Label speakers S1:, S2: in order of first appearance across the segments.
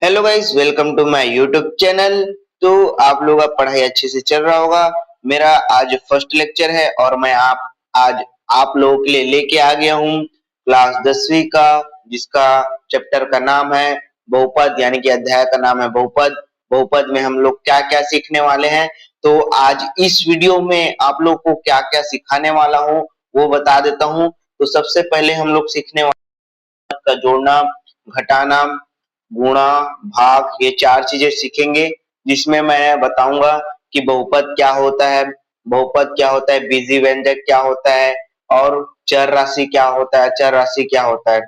S1: Hello guys, welcome to my YouTube channel. तो आप लोगों का पढ़ाई अच्छे से चल रहा होगा। मेरा आज फर्स्ट लेक्चर है और मैं आज आप लोगों के लिए लेके आ गया हूँ क्लास 10वीं का, जिसका चैप्टर का नाम है बहुपद, यानी कि अध्याय का नाम है बहुपद। बहुपद में हम लोग क्या क्या सीखने वाले हैं, तो आज इस वीडियो में आप लोग को क्या क्या सिखाने वाला हूँ वो बता देता हूँ। तो सबसे पहले हम लोग सीखने वाले का जोड़ना, घटाना, गुणा, भाग, ये चार चीजें सीखेंगे, जिसमें मैं बताऊंगा कि बहुपद क्या होता है, बहुपद क्या होता है, बीजी व्यंजक क्या होता है और चर राशि क्या होता है, अचर राशि क्या होता है।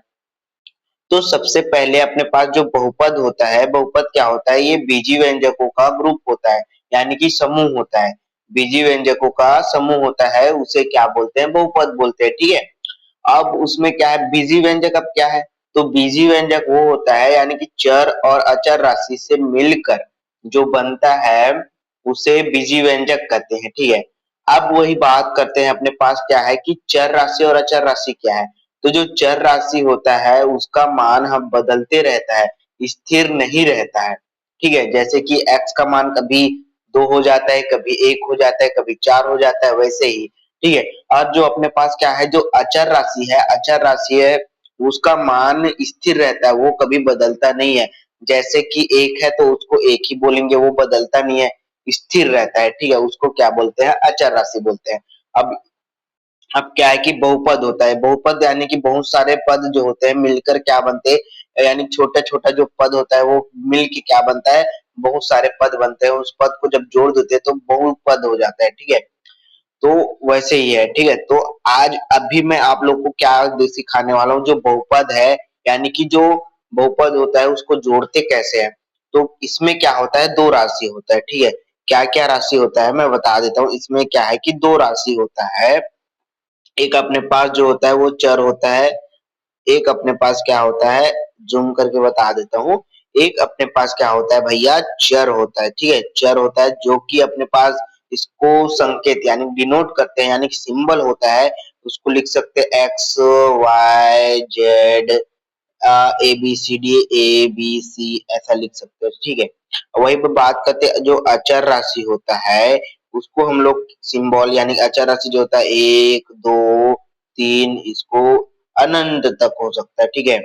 S1: तो सबसे पहले अपने पास जो बहुपद होता है, बहुपद क्या होता है, ये बीजी व्यंजकों का ग्रुप होता है, यानी कि समूह होता है। बीजी व्यंजकों का समूह होता है, उसे क्या बोलते हैं, बहुपद बोलते हैं। ठीक है। अब उसमें क्या है, बीजी व्यंजक अब क्या है, तो बीजी व्यंजक वो होता है यानी कि चर और अचर राशि से मिलकर जो बनता है उसे बीजी व्यंजक कहते हैं। ठीक है। अब वही बात करते हैं, अपने पास क्या है कि चर राशि और अचर राशि क्या है। तो जो चर राशि होता है उसका मान हम बदलते रहता है, स्थिर नहीं रहता है। ठीक है। जैसे कि x का मान कभी 2 हो जाता है, कभी 1 हो जाता है, कभी 4 हो जाता है, वैसे ही। ठीक है। और जो अपने पास क्या है, जो अचर राशि है, अचर राशि है उसका मान स्थिर रहता है, वो कभी बदलता नहीं है। जैसे कि 1 है तो उसको 1 ही बोलेंगे, वो बदलता नहीं है, स्थिर रहता है। ठीक है। उसको क्या बोलते हैं, अचर राशि बोलते हैं। अब अब क्या है कि बहुपद होता है, बहुपद यानी कि बहुत सारे पद जो होते हैं मिलकर क्या बनते हैं, यानी छोटा छोटा जो पद होता है वो मिल के क्या बनता है, बहुत सारे पद बनते हैं। उस पद को जब जोड़ देते हैं तो बहुपद हो जाता है। ठीक है। तो वैसे ही है। ठीक है। तो आज अभी मैं आप लोग को क्या सिखाने वाला हूँ, जो बहुपद है यानी कि जो बहुपद होता है उसको जोड़ते कैसे हैं। तो इसमें क्या होता है, दो राशि होता है। ठीक है। क्या क्या राशि होता है मैं बता देता हूँ। इसमें क्या है कि दो राशि होता है, एक अपने पास जो होता है वो चर होता है, एक अपने पास क्या होता है, जूम करके बता देता हूँ। एक अपने पास क्या होता है भैया, चर होता है। ठीक है। चर होता है जो कि अपने पास इसको संकेत यानी डिनोट करते हैं, यानी कि सिंबल होता है। उसको लिख सकते हैं X Y Z, A B C D, A B C, ऐसा लिख सकते हो। ठीक है। वही पे बात करते हैं जो अचर राशि होता है, उसको हम लोग सिंबल यानी अचर राशि जो होता है 1 2 3, इसको अनंत तक हो सकता है। ठीक है।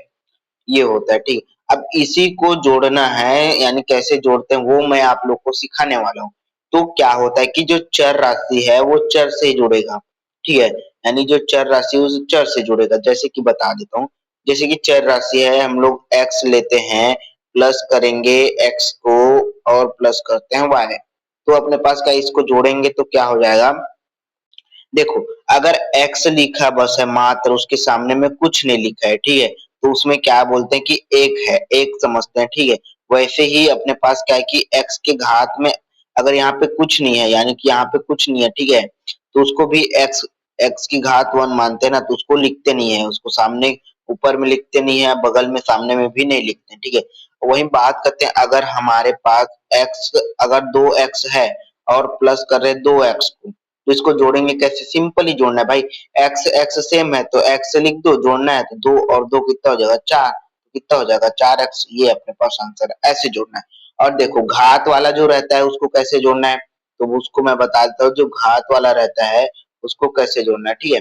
S1: ये होता है। ठीक। अब इसी को जोड़ना है, यानी कैसे जोड़ते हैं वो मैं आप लोग को सिखाने वाला हूँ। तो क्या होता है कि जो चर राशि है वो चर से जुड़ेगा। ठीक है। यानी जो चर राशि उस चर से जुड़ेगा, जैसे कि बता देता हूँ। जैसे कि चर राशि है, हम लोग एक्स लेते हैं, प्लस करेंगे एक्स को और प्लस करते हैं वाई। तो अपने पास क्या, इसको जोड़ेंगे तो क्या हो जाएगा, देखो अगर x लिखा बस है मात्र, उसके सामने में कुछ नहीं लिखा है, ठीक है, तो उसमें क्या बोलते हैं कि एक है, एक समझते हैं। ठीक है। वैसे ही अपने पास क्या है कि x के घात में अगर यहाँ पे कुछ नहीं है, यानी कि यहाँ पे कुछ नहीं है, ठीक है, तो उसको भी x की घात 1 मानते हैं ना, तो उसको लिखते नहीं है, उसको सामने ऊपर में लिखते नहीं है, बगल में सामने में भी नहीं लिखते। ठीक है। वही बात करते हैं, अगर हमारे पास x अगर 2x है और प्लस कर रहे 2x को, तो इसको जोड़ेंगे कैसे, सिंपल ही जोड़ना है भाई। एक्स एक्स सेम है तो एक्स से लिख दो, जोड़ना है तो 2 और 2 कितना हो जाएगा, 4, कितना हो जाएगा 4x, ये अपने पास आंसर है। ऐसे जोड़ना है। और देखो घात वाला जो रहता है उसको कैसे जोड़ना है, तो उसको मैं बता देता हूँ। जो घात वाला रहता है उसको कैसे जोड़ना है। ठीक है।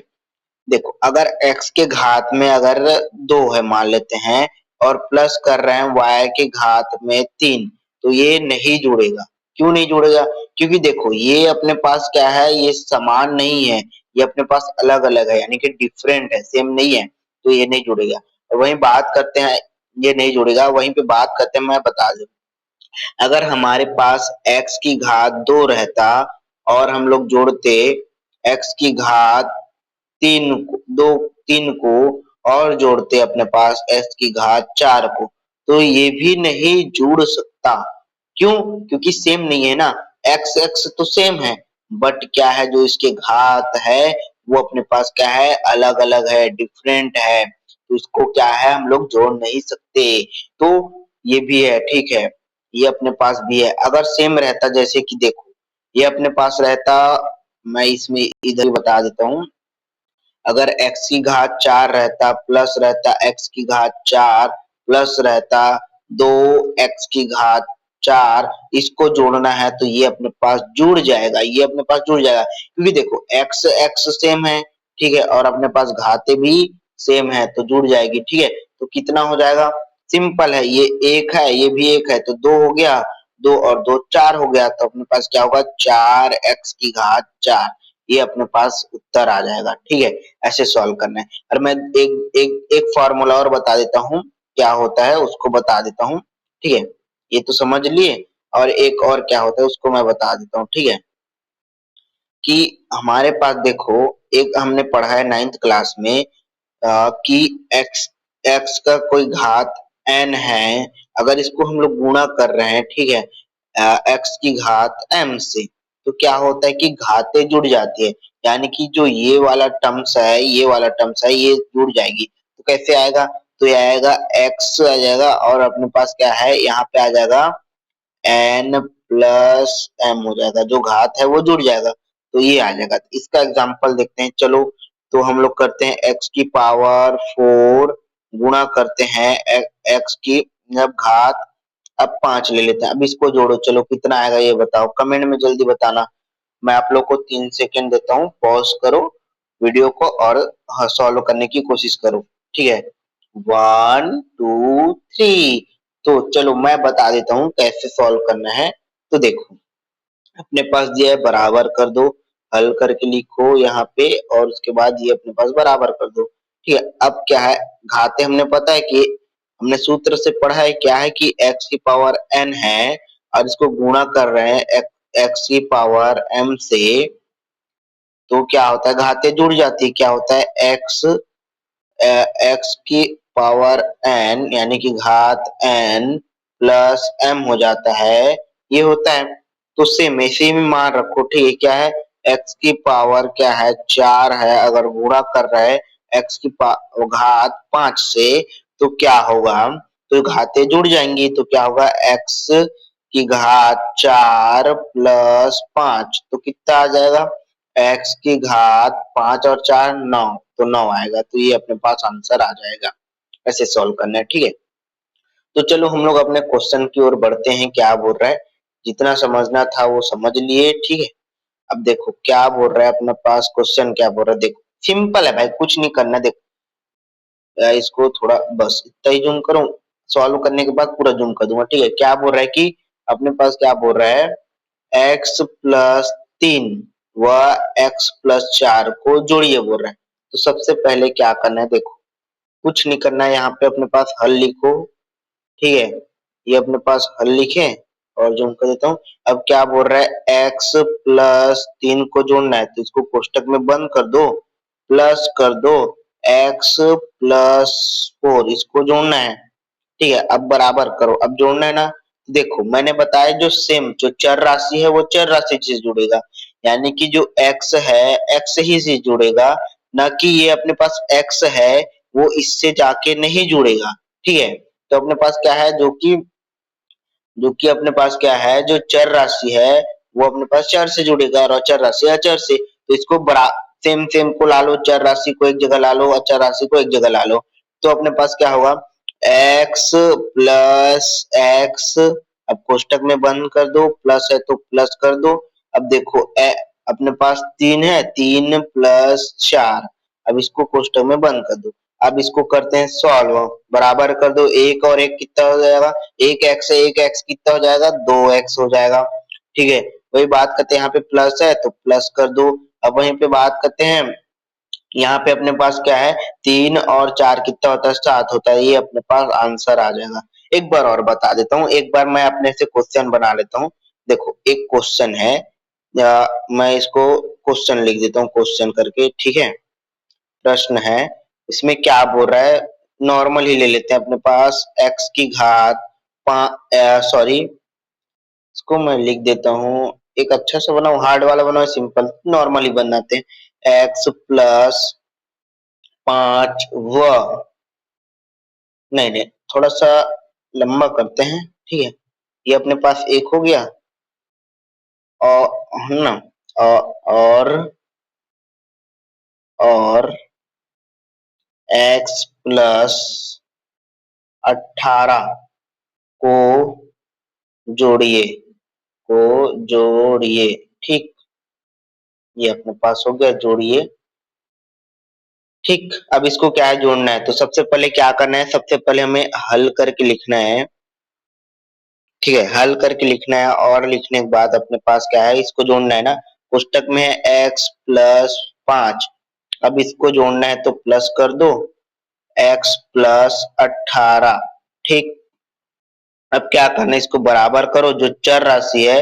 S1: देखो अगर x के घात में अगर 2 है मान लेते हैं और प्लस कर रहे हैं y के घात में 3, तो ये नहीं जुड़ेगा। क्यों नहीं जुड़ेगा, क्योंकि देखो ये अपने पास क्या है, ये समान नहीं है, ये अपने पास अलग अलग है, यानी कि डिफरेंट है, सेम नहीं है, तो ये नहीं जुड़ेगा। और वहीं बात करते हैं, ये नहीं जुड़ेगा। वहीं पे बात करते हैं, मैं बता दूं, अगर हमारे पास x की घात 2 रहता और हम लोग जोड़ते x की घात 3 को और जोड़ते अपने पास x की घात 4 को, तो ये भी नहीं जुड़ सकता। क्यों, क्योंकि सेम नहीं है ना, x x तो सेम है, बट क्या है जो इसके घात है वो अपने पास क्या है, अलग अलग है, डिफरेंट है, तो इसको क्या है हम लोग जोड़ नहीं सकते। तो ये भी है। ठीक है। ये अपने पास भी है। अगर सेम रहता, जैसे कि देखो ये अपने पास रहता, मैं इसमें इधर ही बता देता हूँ। अगर x की घात 4 रहता, प्लस रहता x की घात 4, प्लस रहता 2x⁴, इसको जोड़ना है तो ये अपने पास जुड़ जाएगा, ये अपने पास जुड़ जाएगा क्योंकि देखो x x सेम है, ठीक है, और अपने पास घातें भी सेम है तो जुड़ जाएगी, ठीक है। तो कितना हो जाएगा, सिंपल है, ये 1 है, ये भी 1 है तो 2 हो गया, 2 और 2 4 हो गया, तो अपने पास क्या होगा 4x⁴, ये अपने पास उत्तर आ जाएगा, ठीक है। ऐसे सॉल्व करना है। और मैं एक एक एक फार्मूला और बता देता हूँ, क्या होता है उसको बता देता हूँ, ठीक है। ये तो समझ लिए, और एक और क्या होता है उसको मैं बता देता हूँ, ठीक है। कि हमारे पास देखो, एक हमने पढ़ा है 9th क्लास में कि x x का कोई घात n है, अगर इसको हम लोग गुणा कर रहे हैं, ठीक है, x⁴m से, तो क्या होता है कि घातें जुड़ जाती है, यानी कि जो ये वाला टर्म्स है, ये वाला टर्म्स है, ये जुड़ जाएगी। तो कैसे आएगा, तो ये आएगा x आ जाएगा और अपने पास क्या है, यहाँ पे आ जाएगा n प्लस m हो जाएगा, जो घात है वो जुड़ जाएगा, तो ये आ जाएगा। इसका एग्जाम्पल देखते हैं, चलो। तो हम लोग करते हैं x⁴ गुणा करते हैं x की जब घात, अब 5 ले लेते हैं, अब इसको जोड़ो, चलो कितना आएगा ये बताओ, कमेंट में जल्दी बताना। मैं आप लोग को 3 सेकंड देता हूँ, पॉज करो वीडियो को और सॉल्व करने की कोशिश करो, ठीक है। 1 2 3, तो चलो मैं बता देता हूँ कैसे सॉल्व करना है। तो देखो, अपने पास दिया है, बराबर कर दो, हल करके लिखो यहाँ पे, और उसके बाद ये अपने पास बराबर कर दो, ठीक है। अब क्या है, घाते हमने पता है कि हमने सूत्र से पढ़ा है, क्या है कि x⁴n है और इसको गुणा कर रहे हैं x⁴m से, तो क्या होता है घातें जुड़ जाती है, क्या होता है x⁴n यानी कि घात n प्लस m हो जाता है, ये होता है। तो सेम ऐसे ही मान रखो, ठीक है, क्या है x⁴ क्या है 4 है, अगर गुणा कर रहे हैं घात 5 से, तो क्या होगा, तो घातें जुड़ जाएंगी, तो क्या होगा x⁴ प्लस 5, तो कितना आ जाएगा x⁴ 5 और 4 9, तो 9 आएगा, तो ये अपने पास आंसर आ जाएगा। ऐसे सॉल्व करना है, ठीक है। तो चलो हम लोग अपने क्वेश्चन की ओर बढ़ते हैं, क्या बोल रहा है, जितना समझना था वो समझ लिए, ठीक है। अब देखो क्या बोल रहा है अपने पास, क्वेश्चन क्या बोल रहा है, देखो सिंपल है भाई, कुछ नहीं करना, देखो इसको थोड़ा बस इतना ही जूम करूं, सॉल्व करने के बाद पूरा जूम कर दूंगा, ठीक है। क्या बोल रहा है कि अपने पास क्या बोल रहा है, x+3 व x+4 को जोड़िए बोल रहा है। तो सबसे पहले क्या करना है, देखो कुछ नहीं करना है, यहाँ पे अपने पास हल लिखो, ठीक है। ये अपने पास हल लिखे और जूम कर देता हूँ। अब क्या बोल रहा है, x+3 को जोड़ना है, तो इसको कोष्टक में बंद कर दो, प्लस कर दो x+4, इसको जोड़ना है, ठीक है। अब बराबर करो, अब जोड़ना है ना, देखो मैंने बताया जो सेम जो चर राशि है वो चर राशि से जुड़ेगा, यानी कि जो x है x ही से जुड़ेगा, ना कि ये अपने पास x है वो इससे जाके नहीं जुड़ेगा, ठीक है। तो अपने पास क्या है, जो कि अपने पास क्या है, जो चर राशि है वो अपने पास चर से जुड़ेगा और अचर राशि अचर से, तो इसको बरा सेम सेम को ला लो, चर राशि को एक जगह ला लो, अचर राशि को एक जगह ला लो, तो अपने पास क्या होगा x प्लस x, अब कोष्टक में बंद कर दो, प्लस है तो प्लस कर दो। अब देखो अपने पास 3 है, 3 प्लस 4, अब इसको कोष्टक में बंद कर दो। अब इसको करते हैं सॉल्व, बराबर कर दो, एक और एक कितना हो जाएगा, एक एक्स है, एक एक्स कितना हो जाएगा 2x हो जाएगा, ठीक है। वही बात करते हैं, यहाँ पे प्लस है तो प्लस कर दो। अब वहीं पे बात करते हैं, यहाँ पे अपने पास क्या है, 3 और 4 कितना होता है 7 होता है, ये अपने पास आंसर आ जाएगा। एक बार और बता देता हूँ, एक बार मैं अपने से क्वेश्चन बना लेता हूँ। देखो एक क्वेश्चन है, मैं इसको क्वेश्चन लिख देता हूँ क्वेश्चन करके, ठीक है। प्रश्न है, इसमें क्या बोल रहा है, नॉर्मल ही ले लेते हैं, अपने पास x की घात सॉरी, इसको मैं लिख देता हूँ, एक अच्छा सा बनाओ, हार्ड वाला बनाओ, सिंपल नॉर्मल ही बनाते हैं, x+5 व, नहीं नहीं, थोड़ा सा लंबा करते हैं, ठीक है। ये अपने पास एक हो गया, और है ना, और x+18 को जोड़िए, को जोड़िए, ठीक। ये अपने पास हो गया, जोड़िए, ठीक। अब इसको क्या है, जोड़ना है। तो सबसे पहले क्या करना है, सबसे पहले हमें हल करके लिखना है, ठीक है। हल करके लिखना है और लिखने के बाद अपने पास क्या है, इसको जोड़ना है ना। कोष्टक में है x प्लस 5, अब इसको जोड़ना है तो प्लस कर दो, x प्लस 18, ठीक। अब क्या करना है, इसको बराबर करो। जो चर राशि है,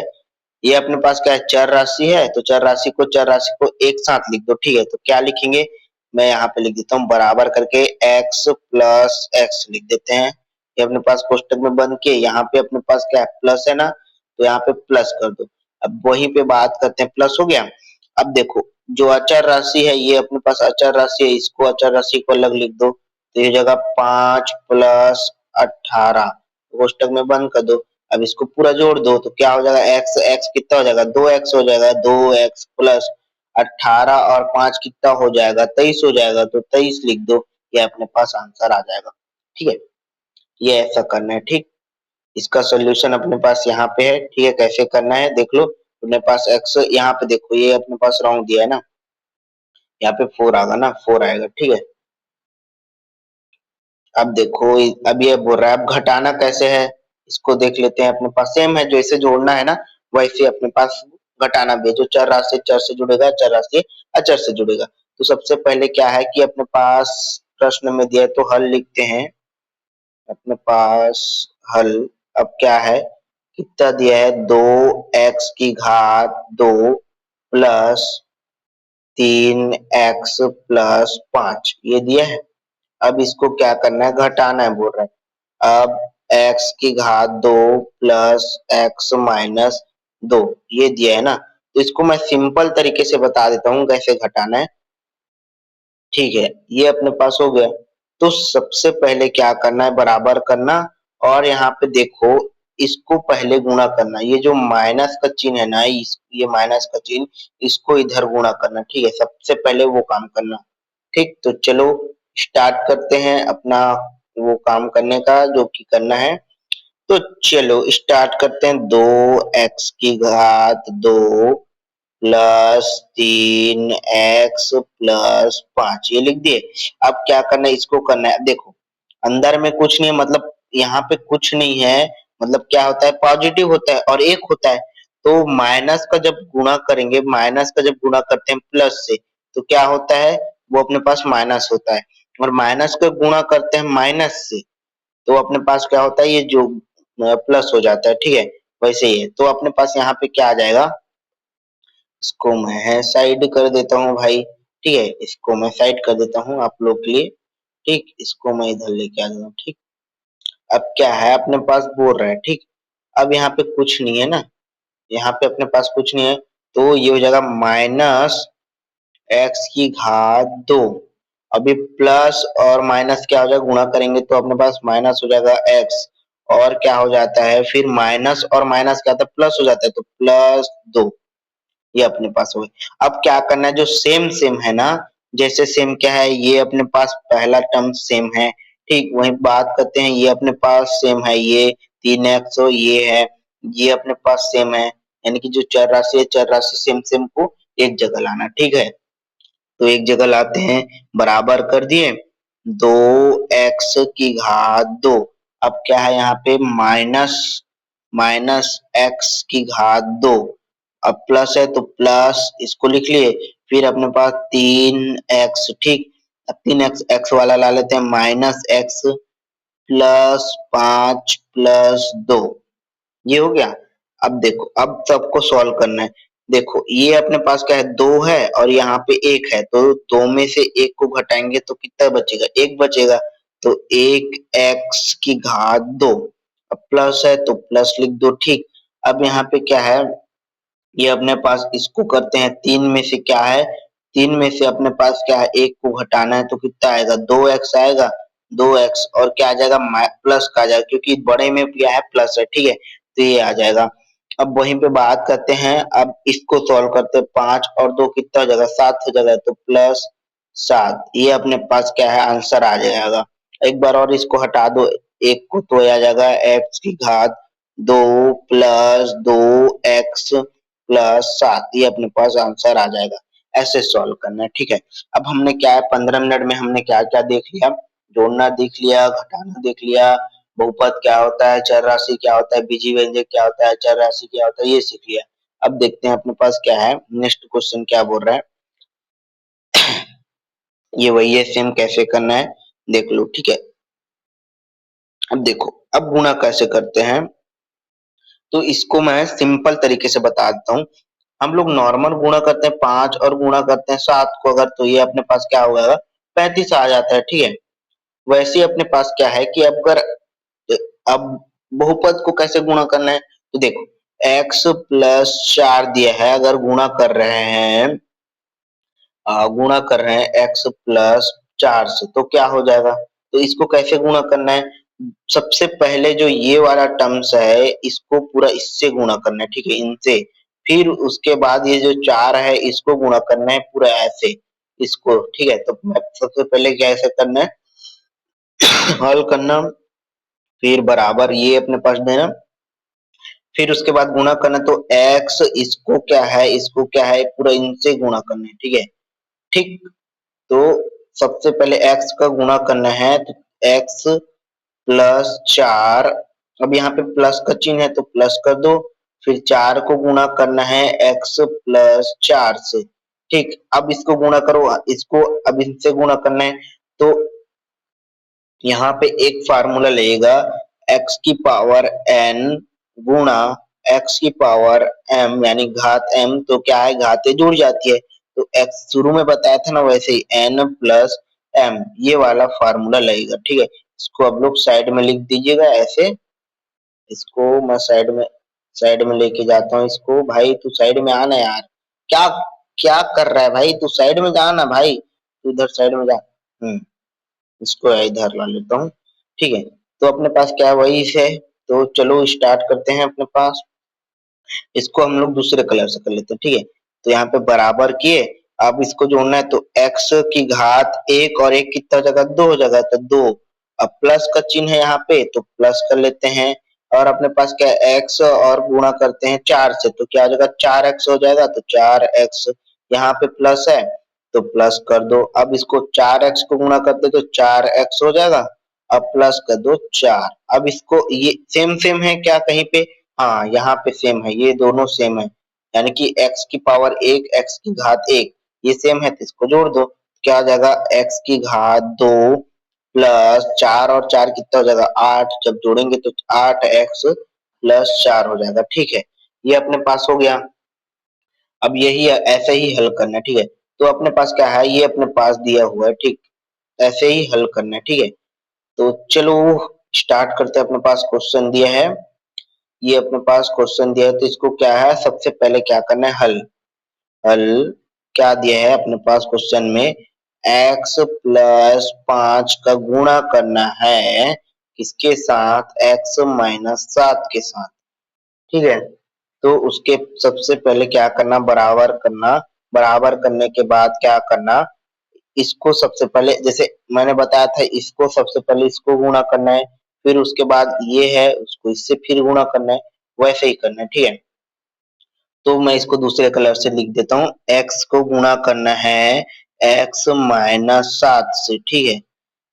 S1: ये अपने पास क्या है, चर राशि है, तो चर राशि को एक साथ लिख दो, ठीक है। तो क्या लिखेंगे, मैं यहाँ पे लिख देता हूँ बराबर करके x प्लस x लिख देते हैं। ये अपने पास कोष्टक में बंद के, यहाँ पे अपने पास क्या है, प्लस है ना, तो यहाँ पे प्लस कर दो। अब वहीं पे बात करते हैं, प्लस हो गया। अब देखो, जो अचर राशि है, ये अपने पास अचर राशि है, इसको अचर राशि को अलग लिख दो। तो ये जगह 5 प्लस 18 कोष्टक में बंद कर दो। अब इसको पूरा जोड़ दो तो क्या हो जाएगा, x x कितना हो जाएगा, 2x हो जाएगा, 2x प्लस 18 और 5 कितना हो जाएगा, 23 हो जाएगा, तो 23 लिख दो। ये अपने पास आंसर आ जाएगा, ठीक है। ये ऐसा करना है, ठीक। इसका सोल्यूशन अपने पास यहाँ पे है, ठीक है। कैसे करना है देख लो, अपने पास x यहाँ पे देखो, ये अपने पास रॉन्ग दिया है ना, यहाँ पे 4 आएगा ना, 4 आएगा, ठीक है। अब देखो, अब ये बोल रहा है, अब घटाना कैसे है, इसको देख लेते हैं। अपने पास सेम है, जैसे जोड़ना है ना, वैसे अपने पास घटाना भी है। जो चर राशि चर से जुड़ेगा, चर राशि अचर से जुड़ेगा। तो सबसे पहले क्या है कि अपने पास प्रश्न में दिया है तो हल लिखते हैं, अपने पास हल। अब क्या है, कितना दिया है, 2x की घात 2 प्लस 3x प्लस 5 ये दिया है। अब इसको क्या करना है, घटाना है बोल रहा है। अब x की घात 2 प्लस x माइनस 2 ये दिया है ना, तो इसको मैं सिंपल तरीके से बता देता हूँ कैसे घटाना है, ठीक है। ये अपने पास हो गया। तो सबसे पहले क्या करना है, बराबर करना, और यहाँ पे देखो, इसको पहले गुणा करना। ये जो माइनस का चिन्ह है ना, ये माइनस का चिन्ह, इसको इधर गुणा करना, ठीक है। सबसे पहले वो काम करना, ठीक। तो चलो स्टार्ट करते हैं अपना वो काम करने का जो कि करना है। तो चलो स्टार्ट करते हैं, 2x की घात 2 प्लस 3x प्लस 5 ये लिख दिए। अब क्या करना है, इसको करना है। देखो, अंदर में कुछ नहीं है, मतलब यहाँ पे कुछ नहीं है, मतलब क्या होता है, पॉजिटिव होता है और एक होता है। तो माइनस का जब गुणा करेंगे, माइनस का जब गुणा करते हैं प्लस से, तो क्या होता है, वो अपने पास माइनस होता है। और माइनस का गुणा करते हैं माइनस से, तो अपने पास क्या होता है, ये जो प्लस हो जाता है, ठीक है। वैसे ही है, तो अपने पास यहाँ पे क्या आ जाएगा, इसको मैं साइड कर देता हूँ भाई, ठीक है। इसको मैं साइड कर देता हूँ आप लोग के लिए, ठीक। इसको मैं इधर लेके आ जाऊँ, ठीक। अब क्या है, अपने पास बोल रहा है, ठीक। अब यहाँ पे कुछ नहीं है ना, यहाँ पे अपने पास कुछ नहीं है, तो ये हो जाएगा माइनस एक्स की घात 2। अभी प्लस और माइनस क्या हो जाएगा, गुणा करेंगे तो अपने पास माइनस हो जाएगा एक्स, और क्या हो जाता है, फिर माइनस और माइनस क्या होता है, प्लस हो जाता है, तो प्लस 2 ये अपने पास हो गई। अब क्या करना है, जो सेम सेम है ना, जैसे सेम क्या है, ये अपने पास पहला टर्म सेम है, ठीक। वही बात करते हैं, ये अपने पास सेम है, ये 3x ये है, ये अपने पास सेम है। यानी कि जो चर राशि है, चर राशि सेम सेम को एक जगह लाना, ठीक है। तो एक जगह लाते हैं, बराबर कर दिए, 2x की घात 2। अब क्या है, यहाँ पे माइनस माइनस एक्स की घात 2। अब प्लस है तो प्लस इसको लिख लिए, फिर अपने पास 3x, ठीक। अब 3x एक्स वाला ला लेते हैं, माइनस एक्स प्लस 5 प्लस 2 ये हो गया। अब देखो, अब सबको सॉल्व करना है। देखो, ये अपने पास क्या है, 2 है और यहाँ पे 1 है, तो 2 में से 1 को घटाएंगे तो कितना बचेगा, 1 बचेगा। तो 1x की घात 2। अब प्लस है तो प्लस लिख दो, ठीक। अब यहाँ पे क्या है, ये अपने पास इसको करते हैं, 3 में से क्या है, 3 में से अपने पास क्या है, 1 को घटाना है तो कितना आएगा, 2x आएगा, 2x और क्या आ जाएगा, प्लस का आ जाएगा, क्योंकि बड़े में क्या है, प्लस है, ठीक है। तो ये आ जाएगा। अब वहीं पे बात करते हैं, अब इसको सॉल्व करते हैं, 5 और 2 कितना हो जाएगा, 7 हो जाएगा, तो प्लस 7 ये अपने पास क्या है, आंसर आ जाएगा। एक बार और इसको हटा दो, एक को तो आ जाएगा x की घात 2 प्लस 2x प्लस 7, ये अपने पास आंसर आ जाएगा। ऐसे सॉल्व करना है, ठीक है। अब हमने क्या है 15 मिनट में हमने क्या क्या देख लिया, जोड़ना देख लिया, घटाना देख लिया, बहुपद क्या होता है, चर राशि क्या होता है, बीजीय व्यंजक क्या होता है, चर राशि क्या होता है, ये सीख लिया। अब देखते हैं अपने पास क्या है, नेक्स्ट क्वेश्चन क्या बोल रहा है। ये वही है, सेम कैसे करना है देख लो, ठीक है। अब देखो, अब गुणा कैसे करते हैं, तो इसको मैं सिंपल तरीके से बता देता हूँ। हम लोग नॉर्मल गुणा करते हैं 5 और गुणा करते हैं 7 को, अगर तो ये अपने पास क्या हो जाएगा 35 आ जाता है, ठीक है। वैसे ही अपने पास क्या है कि अगर अब बहुपद को कैसे गुणा करना है, तो देखो x प्लस 4 दिया है, अगर गुणा कर रहे हैं गुणा कर रहे हैं x प्लस 4 से, तो क्या हो जाएगा, तो इसको कैसे गुणा करना है, सबसे पहले जो ये वाला टर्म्स है इसको पूरा इससे गुणा करना है, ठीक है, इनसे। फिर उसके बाद ये जो 4 है इसको गुणा करना है पूरा ऐसे इसको, ठीक है। तो मैं सबसे पहले क्या ऐसे करना है हल करना, फिर बराबर ये अपने पास देना, फिर उसके बाद गुणा करना, तो x इसको क्या है, इसको क्या है, पूरा इनसे गुणा करना है, ठीक है, ठीक। तो सबसे पहले x का गुणा करना है, तो x प्लस 4, अब यहाँ पे प्लस का चिन्ह है तो प्लस कर दो, फिर 4 को गुणा करना है x प्लस 4 से, ठीक। अब इसको गुणा करो, इसको अब इनसे गुणा करना है, तो यहाँ पे एक फार्मूला लगेगा x की पावर n गुणा x की पावर m यानी घात m, तो क्या है घातें जुड़ जाती है, तो x शुरू में बताया था ना वैसे ही n प्लस m, ये वाला फार्मूला लगेगा, ठीक है। इसको अब लोग साइड में लिख दीजिएगा ऐसे, इसको मैं साइड में लेके जाता हूँ इसको, भाई तू साइड में आना यार, क्या क्या कर रहा है भाई, तू साइड में जाना भाई, तू इधर साइड में जा। इसको इधर ला लेता हूँ, ठीक है। तो अपने पास क्या है वही है, तो चलो स्टार्ट करते हैं अपने पास। इसको हम लोग दूसरे कलर से कर लेते हैं, ठीक है। तो यहाँ पे बराबर किए, अब इसको जोड़ना है, तो x की घात 1 और 1 कितना जगह 2 जगह, तो 2, अब प्लस का चिन्ह है यहाँ पे तो प्लस कर लेते हैं, और अपने पास क्या है x और गुणा करते हैं 4 से, तो क्या हो जाएगा 4x हो जाएगा, तो 4x यहाँ पे प्लस है तो प्लस कर दो, अब इसको 4x को गुणा करते तो 4x हो जाएगा, अब प्लस कर दो 4, अब इसको ये सेम सेम है क्या कहीं पे, हाँ यहाँ पे सेम है, ये दोनों सेम है, यानी कि x की पावर 1 x की घात 1 ये सेम है, तो इसको जोड़ दो, क्या हो जाएगा x की घात 2 प्लस 4 और 4 कितना हो जाएगा 8, जब जोड़ेंगे तो 8x प्लस 4 हो जाएगा, ठीक है। ये अपने पास हो गया। अब यही ऐसे ही हल करना है, ठीक है। तो अपने पास क्या है, ये अपने पास दिया हुआ है, ठीक, ऐसे ही हल करना है, ठीक है। तो चलो स्टार्ट करते हैं, अपने पास क्वेश्चन दिया है, ये अपने पास क्वेश्चन दिया है, तो इसको क्या है सबसे पहले क्या करना है, हल हल क्या दिया है अपने पास क्वेश्चन में, x प्लस 5 का गुणा करना है किसके साथ, x माइनस 7 के साथ, ठीक है। तो उसके सबसे पहले क्या करना, बराबर करना, बराबर करने के बाद क्या करना, इसको सबसे पहले जैसे मैंने बताया था, इसको सबसे पहले इसको गुणा करना है, फिर उसके बाद ये है उसको इससे फिर गुणा करना है, वैसे ही करना है, ठीक है। तो मैं इसको दूसरे कलर से लिख देता हूँ, x को गुणा करना है x माइनस 7 से, ठीक है,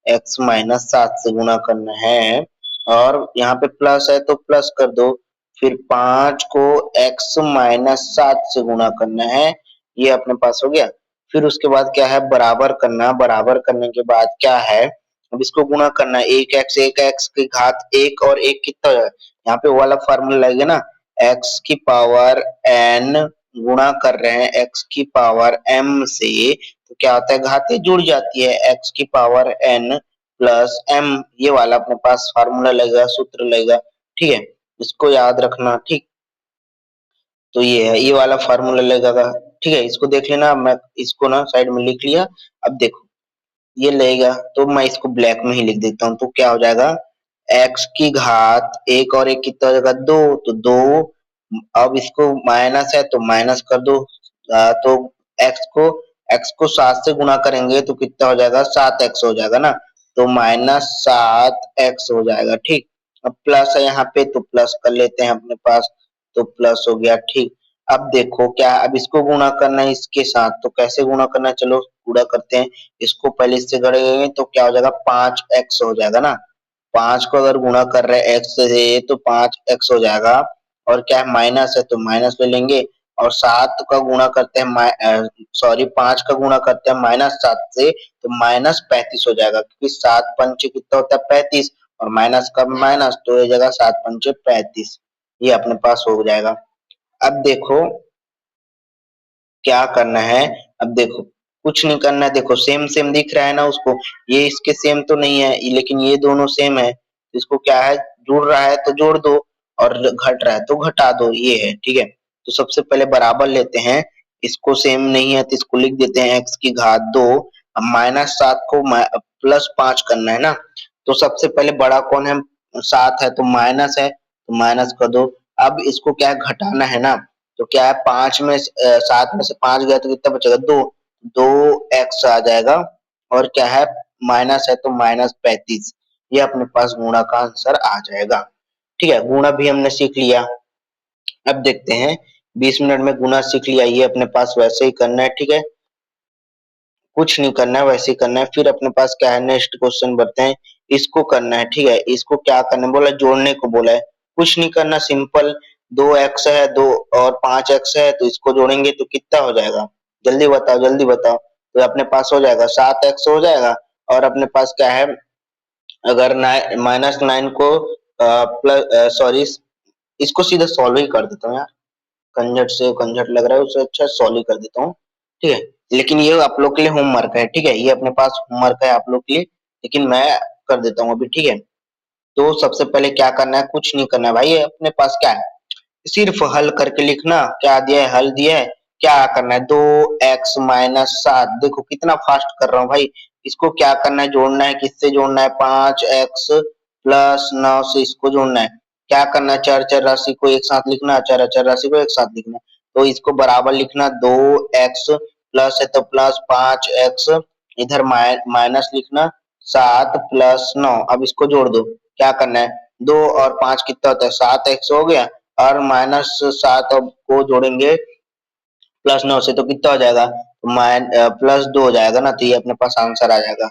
S1: x माइनस 7 से गुणा करना है, और यहाँ पे प्लस है तो प्लस कर दो, फिर 5 को x माइनस 7 से गुणा करना है, ये अपने पास हो गया। फिर उसके बाद क्या है बराबर करना, बराबर करने के बाद क्या है, अब इसको गुणा करना है, एक एक्स की घात 1 और 1 कितना है, यहाँ पे वो वाला फार्मूला लगेगा ना, x की पावर n गुणा कर रहे हैं x की पावर m से, तो क्या होता है घातें जुड़ जाती है, x की पावर n प्लस m, ये वाला अपने पास फार्मूला लगेगा, सूत्र लगेगा, ठीक है। इसको याद रखना, ठीक। तो ये है, ये वाला फार्मूला लगेगा, ठीक है। इसको देख लेना, मैं इसको ना साइड में लिख लिया। अब देखो ये लगेगा, तो मैं इसको ब्लैक में ही लिख देता हूँ, तो क्या हो जाएगा x की घात 1 और 1 कितना हो जाएगा 2, तो 2, अब इसको माइनस है तो माइनस कर दो, तो x को 7 से गुणा करेंगे तो कितना हो जाएगा 7x हो जाएगा ना, तो -7x हो जाएगा। ठीक, अब प्लस है यहाँ पे तो प्लस कर लेते हैं अपने पास, तो प्लस हो गया। ठीक, अब देखो क्या, अब इसको गुणा करना है इसके साथ, तो कैसे गुणा करना है, चलो गुणा करते हैं। इसको पहले इससे करेंगे तो क्या हो जाएगा, 5x हो जाएगा ना। 5 को अगर गुणा कर रहे हैं x से तो 5x हो जाएगा, और क्या है माइनस है तो माइनस ले लेंगे, और 7 का गुणा करते हैं सॉरी 5 का गुणा करते हैं -7 से तो -35 हो जाएगा, क्योंकि 7 पंचे कितना होता है 35, और माइनस का माइनस तो हो जाएगा 7 पंचे 35, ये अपने पास हो जाएगा। अब देखो क्या करना है, अब देखो कुछ नहीं करना है, देखो सेम सेम दिख रहा है ना उसको, ये इसके सेम तो नहीं है लेकिन ये दोनों सेम है, इसको क्या है जुड़ रहा है तो जोड़ दो, और घट रहा है तो घटा दो, ये है। ठीक है, तो सबसे पहले बराबर लेते हैं, इसको सेम नहीं है तो इसको लिख देते हैं x की घात 2, अब -7 को +5 करना है ना, तो सबसे पहले बड़ा कौन है, 7 है तो माइनस है तो माइनस कर दो। अब इसको क्या है घटाना है ना, तो क्या है 7 में से 5 गया तो कितना बचेगा 2, 2x आ जाएगा, और क्या है माइनस है तो -35, ये अपने पास गुणा का आंसर आ जाएगा। ठीक है, गुणा भी हमने सीख लिया। अब देखते हैं 20 मिनट में गुणा सीख लिया, ये अपने पास वैसे ही करना है। ठीक है, कुछ नहीं करना है, वैसे ही करना है। फिर अपने पास क्या है, नेक्स्ट क्वेश्चन बढ़ते हैं, इसको करना है। ठीक है, इसको क्या करना है बोला, जोड़ने को बोला है, कुछ नहीं करना, सिंपल 2x है 2 और 5x है तो इसको जोड़ेंगे तो कितना हो जाएगा, जल्दी बताओ जल्दी बताओ। तो अपने पास हो जाएगा 7x हो जाएगा, और अपने पास क्या है, अगर -9 को प्लस सॉरी इसको सीधा सॉल्व ही कर देता हूँ यार, झंझट से झंझट लग रहा है उससे अच्छा सॉल्व ही कर देता हूँ। ठीक है, लेकिन ये आप लोग के लिए होमवर्क है। ठीक है, ये अपने पास होमवर्क है आप लोग के लिए, लेकिन मैं कर देता हूँ अभी। ठीक है, तो सबसे पहले क्या करना है, कुछ नहीं करना है भाई, ये अपने पास क्या है, सिर्फ हल करके लिखना, क्या दिया है हल दिया है, क्या करना है 2x - 7, देखो कितना फास्ट कर रहा हूँ भाई। इसको क्या करना है, जोड़ना है, किससे जोड़ना है 5x + 9 से इसको जोड़ना है। क्या करना है, चर चर राशि को एक साथ लिखना, चर अचर राशि को एक साथ लिखना, तो इसको बराबर लिखना, 2x प्लस है तो प्लस 5x, इधर माइनस लिखना 7 + 9, अब इसको जोड़ दो। क्या करना है, 2 और 5 कितना होता है 7x हो गया, और -7 अब को जोड़ेंगे +9 से तो कितना हो जाएगा, +2 हो जाएगा ना, तो ये अपने पास आंसर आ जाएगा।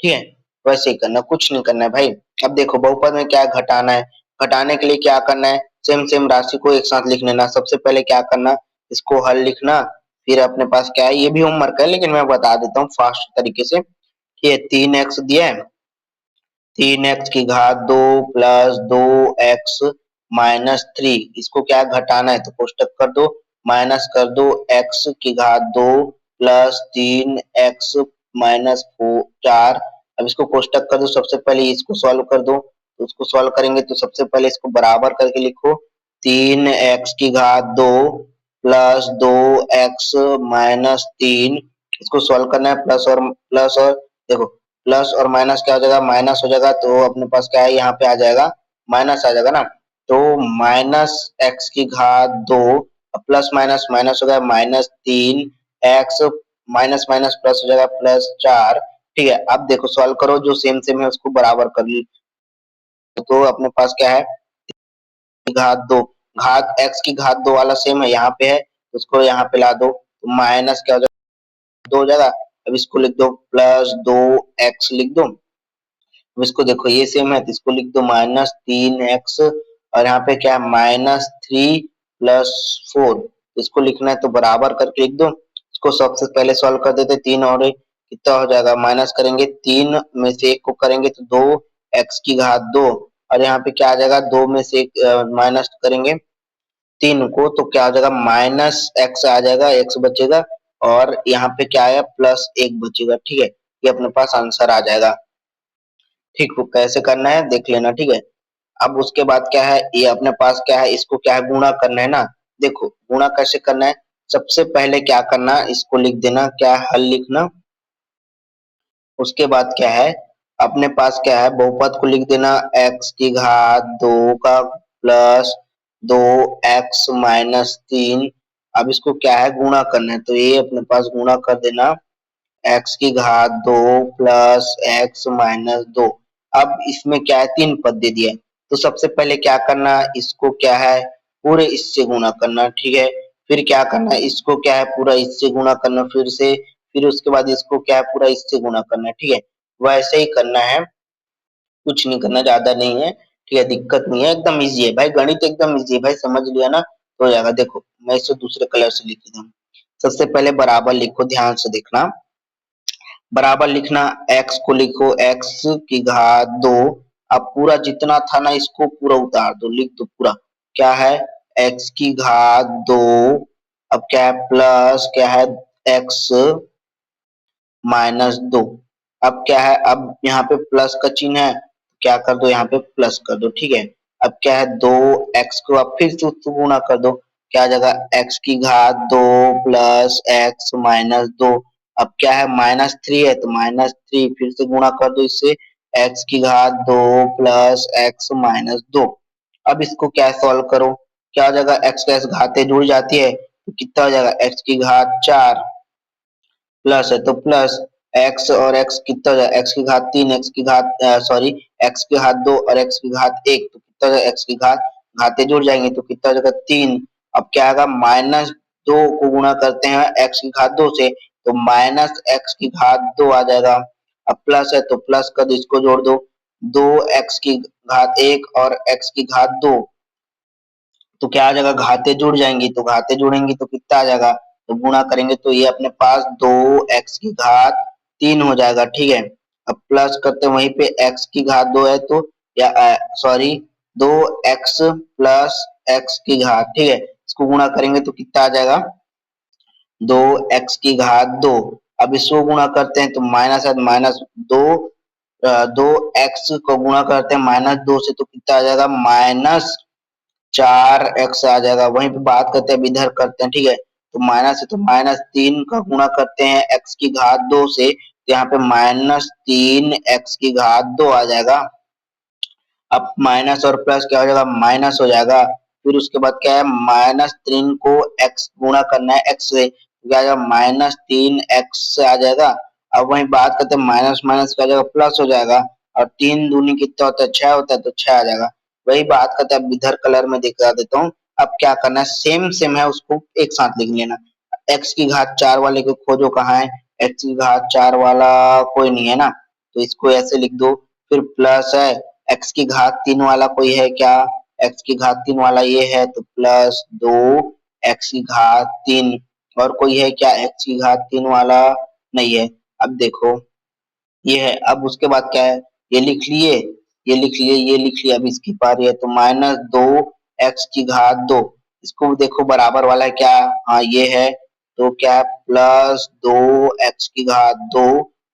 S1: ठीक है, वैसे ही करना, कुछ नहीं करना है भाई। अब देखो बहुपद में क्या है, घटाना है, घटाने के लिए क्या करना है, सेम सेम राशि को एक साथ लिख लेना। सबसे पहले क्या करना, इसको हल लिखना, फिर अपने पास क्या है, ये भी होमवर्क है लेकिन मैं बता देता हूँ फास्ट तरीके से। ये 3x दिया है, 3x की घात 2 प्लस 2x -3, इसको क्या घटाना है तो कोष्टक कर दो, माइनस कर दो x की घात 2 प्लस 3x -4, अब इसको कोष्टक कर दो, सबसे पहले इसको सॉल्व कर दो, तो उसको सॉल्व करेंगे तो सबसे पहले इसको बराबर करके लिखो, 3x की घात 2 प्लस 2x -3, इसको सॉल्व करना है, प्लस और देखो प्लस और माइनस क्या हो जाएगा, माइनस हो जाएगा, तो अपने पास क्या है यहाँ पे आ जाएगा माइनस आ जाएगा ना, तो -x की घात 2 प्लस माइनस माइनस हो गया -3x, माइनस माइनस प्लस हो जाएगा +4। ठीक है, अब देखो सॉल्व करो, जो सेम सेम है उसको बराबर कर ली, तो अपने पास क्या है घात 2, घात x की घात 2 वाला सेम है यहाँ पे है, उसको यहाँ पे ला दो, तो माइनस क्या हो जाएगा 2 हो जाएगा, अब इसको लिख दो +2x लिख दो, अब इसको देखो ये सेम है तो इसको लिख दो -3x, और यहाँ पे क्या है -3 + 4, इसको लिखना है तो बराबर करके लिख दो। इसको सबसे पहले सॉल्व कर देते, 3 और कितना हो जाएगा, माइनस करेंगे 3 में से 1 को करेंगे तो 2x की घात 2, और यहाँ पे क्या आ जाएगा 2 में से 1 माइनस करेंगे 3 को तो क्या हो जाएगा -x आ जाएगा, x बचेगा, और यहाँ पे क्या आया +1 बचेगा। ठीक है, ये अपने पास आंसर आ जाएगा। ठीक, वो कैसे करना है देख लेना। ठीक है, अब उसके बाद क्या है, ये अपने पास क्या है, इसको क्या है गुणा करना है ना, देखो गुणा कैसे करना है, सबसे पहले क्या करना, इसको लिख देना, क्या है हल लिखना, उसके बाद क्या है अपने पास क्या है बहुपद को लिख देना, x की घात 2 का प्लस 2x -3, अब इसको क्या है गुणा करना है, तो ये अपने पास गुणा कर देना एक्स की घात 2 प्लस एक्स माइनस 2। अब इसमें क्या है, 3 पद दे दिए, तो सबसे पहले क्या करना, इसको क्या है पूरे इससे गुणा करना, ठीक है। फिर क्या करना है, इसको क्या है पूरा इससे गुणा करना फिर से, फिर उसके बाद इसको क्या है पूरा इससे गुणा करना है, ठीक है। वैसे ही करना है, कुछ नहीं करना, ज्यादा नहीं है, ठीक है, दिक्कत नहीं है, एकदम इजी है भाई, गणित एकदम इजी है भाई, समझ लिया ना तो हो जाएगा। देखो मैं इसे दूसरे कलर से लिख देता हूँ। सबसे पहले बराबर लिखो, ध्यान से देखना, बराबर लिखना, x को लिखो x की घात 2। अब पूरा जितना था ना इसको पूरा उतार दो, लिख दो पूरा, क्या है x की घात 2। अब क्या है प्लस क्या है x माइनस 2। अब क्या है, अब यहाँ पे प्लस का चिन्ह है, क्या कर दो यहाँ पे प्लस कर दो, ठीक है। अब क्या है 2x को अब फिर से उससे गुणा कर दो, क्या आ जाएगा x की घात 2 प्लस x माइनस 2। अब क्या है -3 है तो -3 फिर से गुणा कर दो इससे, x की घात 2 प्लस x माइनस 2। अब इसको क्या सॉल्व करो, क्या हो जाएगा, x का x घातें जुड़ जाती है तो कितना हो जाएगा, x की घात 4 प्लस है तो प्लस x और x कितना हो जाएगा, x की घात 3 x की घात सॉरी x की घात 2 और x की घात 1 तो कितना हो जाएगा, x की घात घातें जुड़ जाएंगे तो कितना हो जाएगा 3। अब क्या आएगा -2 को गुणा करते हैं x की घात 2 से तो माइनस x की घात 2 आ जाएगा। अब प्लस है तो प्लस कर दो, इसको जोड़ दो, 2x की घात 1 और x की घात 2 तो क्या आ जाएगा, घाते जुड़ जाएंगी तो घाते जुड़ेंगी तो कितना आ जाएगा, तो गुणा करेंगे तो ये अपने पास 2x की घात 3 हो जाएगा, ठीक है। अब प्लस करते हैं वहीं पे x की घात 2 है तो या सॉरी 2x प्लस x की घात, ठीक है, इसको गुणा करेंगे तो कितना आ जाएगा 2x की घात 2। अब इसको गुणा करते हैं तो माइनस है माइनस 2, 2x को गुणा करते हैं -2 से तो कितना आ जाएगा -4x आ जाएगा। वहीं पे बात करते हैं, अब इधर करते हैं, ठीक है, तो माइनस है तो -3 का गुणा करते हैं x की घात 2 से तो यहाँ पे -3x की घात 2 आ जाएगा। अब माइनस और प्लस क्या हो जाएगा, माइनस हो जाएगा। फिर उसके बाद क्या है, -3 को x गुणा करना है x से, क्या आ जाएगा -3x से आ जाएगा। अब वहीं बात करते हैं, माइनस माइनस क्या आ जाएगा प्लस हो जाएगा, और 3 दूनी कितना होता है 6 होता है तो 6 आ जाएगा। वही बात करते हैं, अब इधर कलर में दिखा देता हूँ। अब क्या करना है, सेम सेम है उसको एक साथ लिख लेना। x की घात 4 वाले को खोजो कहाँ है, x की घात 4 वाला कोई नहीं है ना, तो इसको ऐसे लिख दो। फिर प्लस है, x की घात 3 वाला कोई है क्या, x की घात 3 वाला ये है तो प्लस 2 x की घात 3। और कोई है क्या x की घात 3 वाला, नहीं है। अब देखो ये है, अब उसके बाद क्या है, ये लिख लिए, ये लिख लिए, ये लिख लिया, अब इसकी पारी है तो -2 x की घात 2। इसको देखो बराबर वाला है क्या, हाँ ये है, तो क्या है +2 x की घात 2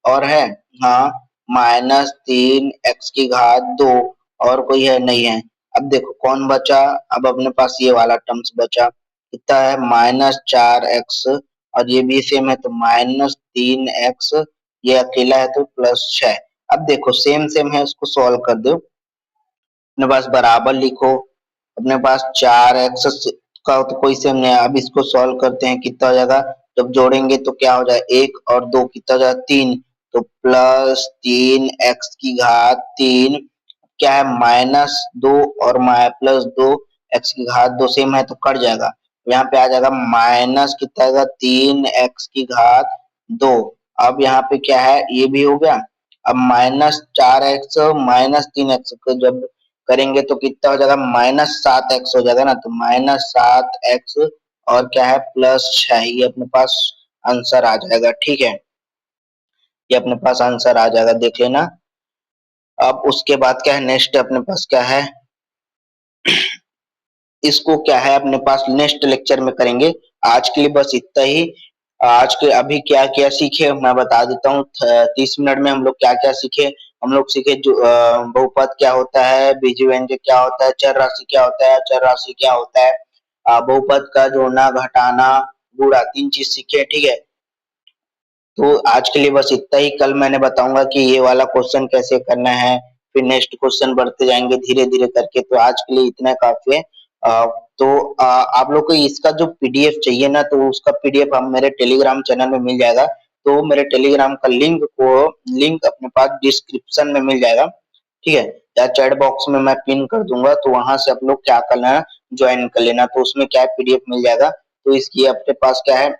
S1: और है, हाँ -3 x की घात 2 और कोई है, नहीं है। अब देखो कौन बचा, अब अपने पास ये वाला टर्म्स बचा, कितना है -4x और ये भी सेम है तो -3x, ये अकेला है तो +6। अब देखो सेम सेम है, उसको सॉल्व कर दो, अपने पास बराबर लिखो, अपने पास 4x का तो कोई सेम नहीं है। अब इसको सॉल्व करते हैं, कितना हो जाएगा, जब जोड़ेंगे तो क्या हो जाएगा 1 और 2 कितना हो जाएगा 3, तो +3x की घात 3, क्या है -2 और +2 x की घात 2 सेम है तो कट जाएगा, यहाँ पे आ जाएगा माइनस कितना आएगा 3x की घात 2। अब यहाँ पे क्या है, ये भी हो गया। अब -4x -3x को जब करेंगे तो कितना हो जाएगा -7x हो जाएगा ना, तो -7x और क्या है +6, ये अपने पास आंसर आ जाएगा, ठीक है, ये अपने पास आंसर आ जाएगा, देख लेना। अब उसके बाद क्या है, नेक्स्ट अपने पास क्या है, इसको क्या है अपने पास नेक्स्ट लेक्चर में करेंगे। आज के लिए बस इतना ही। आज के अभी क्या क्या सीखे मैं बता देता हूँ, 30 मिनट में हम लोग क्या क्या सीखे। हम लोग सीखे जो बहुपद क्या होता है, बीजीय व्यंजक क्या होता है, चर राशि क्या होता है, अचर राशि क्या होता है, बहुपद का जोड़ना घटाना गुणा, 3 चीज सीखे, ठीक है। तो आज के लिए बस इतना ही, कल मैंने बताऊंगा कि ये वाला क्वेश्चन कैसे करना है, फिर नेक्स्ट क्वेश्चन बढ़ते जाएंगे धीरे धीरे करके। तो आज के लिए इतना काफी है। तो आप लोग को इसका जो पीडीएफ चाहिए ना, तो उसका पीडीएफ हम मेरे टेलीग्राम चैनल में मिल जाएगा। तो मेरे टेलीग्राम का लिंक अपने पास डिस्क्रिप्शन में मिल जाएगा, ठीक है, या चैट बॉक्स में मैं पिन कर दूंगा, तो वहां से आप लोग क्या करना है, ज्वाइन कर लेना। तो उसमें क्या है, पीडीएफ मिल जाएगा। तो इसकी आपके पास क्या है,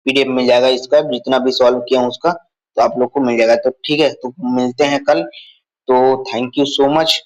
S1: पीडीएफ मिल जाएगा इसका, जितना भी सॉल्व किया हूं उसका, तो आप लोग को मिल जाएगा। तो ठीक है, तो मिलते हैं कल। तो थैंक यू सो मच।